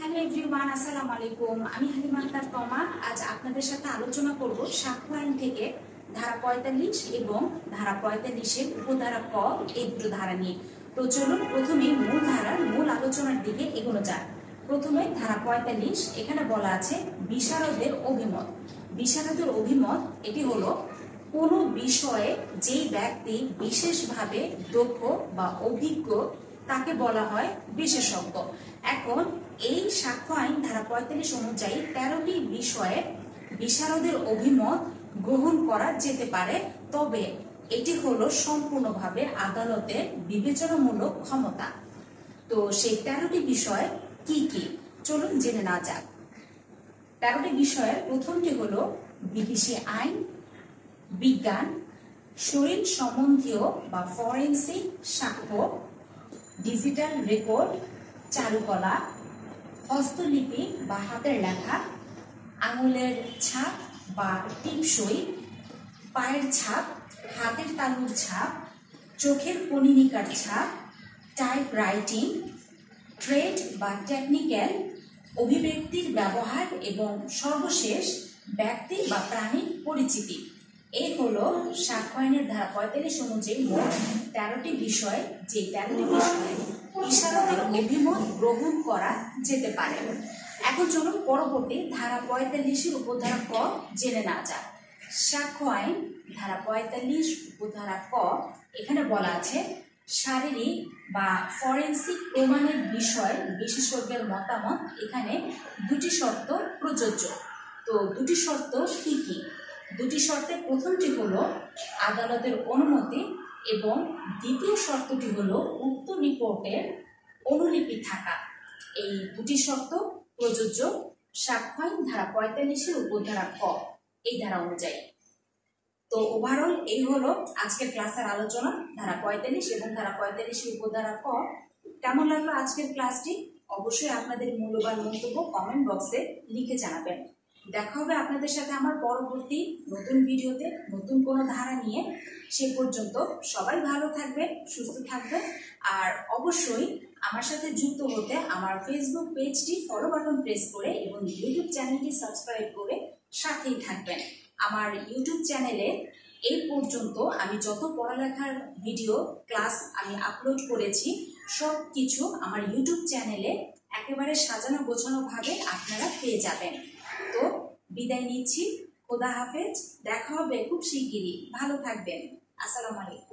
Hello everyone, আসসালামু আলাইকুম। আমি হালিমা আক্তার তমা। আজ আপনাদের সাথে আলোচনা করব সাক্ষ্য আইন থেকে ধারা ৪৫ এবং ধারা ৪৫-এর উপধারা ক এই দুটো ধারা নিয়ে। তো চলুন প্রথমে মূল আলোচনার দিকে এগোনো যাক। প্রথমে ধারা ৪৫, এখানে বলা আছে বিশারদের অভিমত। বিশারদের অভিমত এটি হলো কোনো বিষয়ে যেই ব্যক্তি বিশেষভাবে দক্ষ বা অভিজ্ঞ তাকে বলা হয় বিশেষজ্ঞ। এখন এই সাক্ষ্য আইন ধারা ৪৫ অনুযায়ী ১৩টি বিষয়ে বিশারদের অভিমত গ্রহণ করা যেতে পারে, তবে এটি হলো সম্পূর্ণভাবে আদালতের বিবেচনামূলক ক্ষমতা। তো সেই ১৩টি বিষয় কি কি চলুন জেনে নেওয়া যাক। ১৩টি বিষয়ের প্রথমটি হলো বিদেশি আইন, বিজ্ঞান, শরীর সম্বন্ধীয় বা ফরেনসিক সাক্ষ্য, ডিজিটাল রেকর্ড, চারুকলা, হস্তলিপি বা হাতের লেখা, আঙুলের ছাপ বা টিপসই, পায়ের ছাপ, হাতের তালুর ছাপ, চোখের কনীনিকার ছাপ, টাইপ রাইটিং, ট্রেড বা টেকনিক্যাল, অভিব্যক্তির ব্যবহার এবং সর্বশেষ ব্যক্তি বা প্রাণীর পরিচিতি। এই হলো সাক্ষ্য আইনের ধারা ৪৫ অনুযায়ী মোট ১৩টি বিষয়, যে ১৩টি বিষয়ে বিশারদের অভিমত গ্রহণ করা যেতে পারে। এখন চলুন পরবর্তী ধারা ৪৫-এর উপধারা ক জেনে নেওয়া যাক। সাক্ষ্য আইন ধারা ৪৫ উপধারা ক, এখানে বলা আছে শারীরিক বা ফরেনসিক প্রমাণের বিষয় বিশেষজ্ঞের মতামত। এখানে দুটি শর্ত প্রযোজ্য। তো দুটি শর্ত কি কি? দুটি শর্তের প্রথমটি হলো আদালতের অনুমতি এবং দ্বিতীয় শর্তটি হলো উক্ত রিপোর্টের অনুলিপি থাকা। এই দুটি শর্ত প্রযোজ্য সাক্ষ্য আইন ধারা ৪৫-এর উপধারা ক এই ধারা অনুযায়ী। তো ওভারঅল এই হলো আজকের ক্লাসের আলোচনা ধারা ৪৫ এবং ধারা ৪৫-এর উপধারা ক। কেমন লাগলো আজকের ক্লাসটি? অবশ্যই আপনাদের মূল্যবান মন্তব্য কমেন্ট বক্সে লিখে জানাবেন। দেখা হবে আপনাদের সাথে আমার পরবর্তী নতুন ভিডিওতে নতুন কোনো ধারা নিয়ে। সে পর্যন্ত সবাই ভালো থাকবেন, সুস্থ থাকবেন, আর অবশ্যই আমার সাথে যুক্ত হতে আমার ফেসবুক পেজটি ফলো বাটন প্রেস করে এবং ইউটিউব চ্যানেলটি সাবস্ক্রাইব করে সাথেই থাকবেন। আমার ইউটিউব চ্যানেলে এই পর্যন্ত আমি যত পড়ালেখার ভিডিও ক্লাস আমি আপলোড করেছি সব কিছু আমার ইউটিউব চ্যানেলে একেবারে সাজানো গোছানো ভাবে আপনারা পেয়ে যাবেন। তো বিদায় নিচ্ছি, খোদা হাফেজ। দেখা হবে খুব শিগগিরই। ভালো থাকবেন। আসসালামু আলাইকুম।